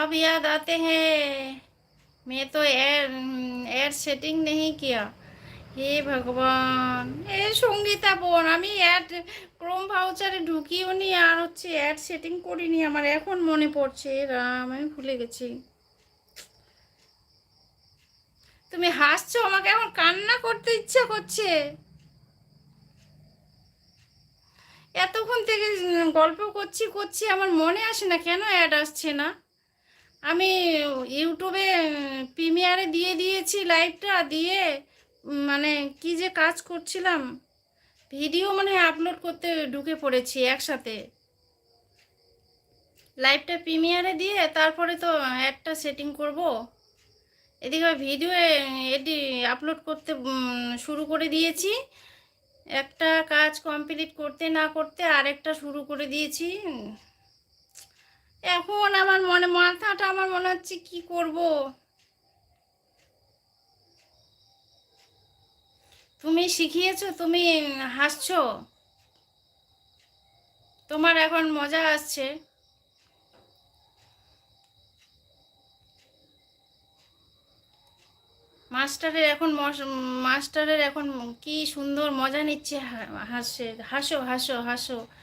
अब याद आते हैं। मैं तो एड सेटिंग नहीं किया। হে ভগবান, সঙ্গীতা বোন, আমি অ্যাড ক্রোম ভাউচারে ঢুকিও নি, আর হচ্ছে অ্যাড সেটিং করিনি। আমার এখন মনে পড়ছে, রাম আমি ভুলে গেছি। তুমি হাসছো, আমাকে এখন কান্না করতে ইচ্ছা করছে। এতক্ষণ থেকে গল্প করছি করছি, আমার মনে আসে না কেন অ্যাড আসছে না। আমি ইউটিউবে প্রিমিয়ারে দিয়ে দিয়েছি লাইভটা দিয়ে, মানে কি যে কাজ করছিলাম, ভিডিও মানে আপলোড করতে ঢুকে পড়েছি একসাথে। লাইভটা প্রিমিয়ারে দিয়ে তারপরে তো একটা সেটিং করব। এদিকে ভিডিও এডি আপলোড করতে শুরু করে দিয়েছি। একটা কাজ কমপ্লিট করতে না করতে আরেকটা শুরু করে দিয়েছি। এখন আমার মাথাটা আমার মনে হচ্ছে কি করব। তুমি শিখিয়েছো, তুমি হাসছো, তোমার এখন মজা আসছে। মাস্টারের এখন কি সুন্দর মজা নিচ্ছে, হাসছে। হাসো হাসো হাসো।